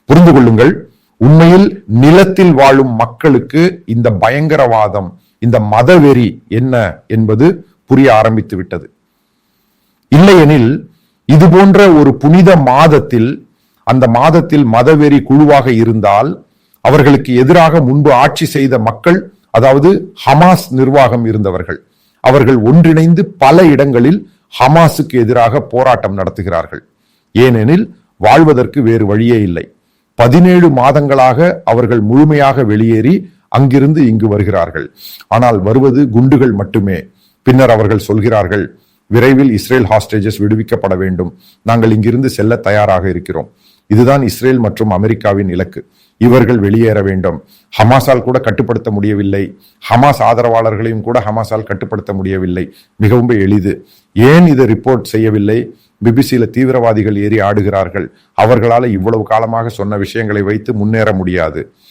புரிந்து கொள்ளுங்கள், உண்மையில் நிலத்தில் வாழும் மக்களுக்கு இந்த பயங்கரவாதம், இந்த மதவெறி என்ன என்பது புரிய ஆரம்பித்து விட்டது. இல்லையெனில் இது போன்ற ஒரு புனித மாதத்தில், அந்த மாதத்தில் மதவெறி குழுவாக இருந்தால் அவர்களுக்கு எதிராக முன்பு ஆட்சி செய்த மக்கள், அதாவது ஹமாஸ் நிர்வாகம் இருந்தவர்கள், அவர்கள் ஒன்றிணைந்து பல இடங்களில் ஹமாஸுக்கு எதிராக போராட்டம் நடத்துகிறார்கள். ஏனெனில் வாழ்வதற்கு வேறு வழியே இல்லை. 17 மாதங்களாக அவர்கள் முழுமையாக வெளியேறி அங்கிருந்து இங்கு வருகிறார்கள். ஆனால் வருவது குண்டுகள் மட்டுமே. பின்னர் அவர்கள் சொல்கிறார்கள், விரைவில் இஸ்ரேல் ஹாஸ்டேஜஸ் விடுவிக்கப்பட வேண்டும், நாங்கள் இங்கிருந்து செல்ல தயாராக இருக்கிறோம். இதுதான் இஸ்ரேல் மற்றும் அமெரிக்காவின் இலக்கு. இவர்கள் வெளியேற வேண்டும். ஹமாஸால் கூட கட்டுப்படுத்த முடியவில்லை, ஹமாஸ் ஆதரவாளர்களையும் கூட ஹமாஸால் கட்டுப்படுத்த முடியவில்லை. மிகவும் எளிது. ஏன் இதை ரிப்போர்ட் செய்யவில்லை? பிபிசியில தீவிரவாதிகள் ஏறி ஆடுகிறார்கள். அவர்களால் இவ்வளவு காலமாக சொன்ன விஷயங்களை வைத்து முன்னேற முடியாது.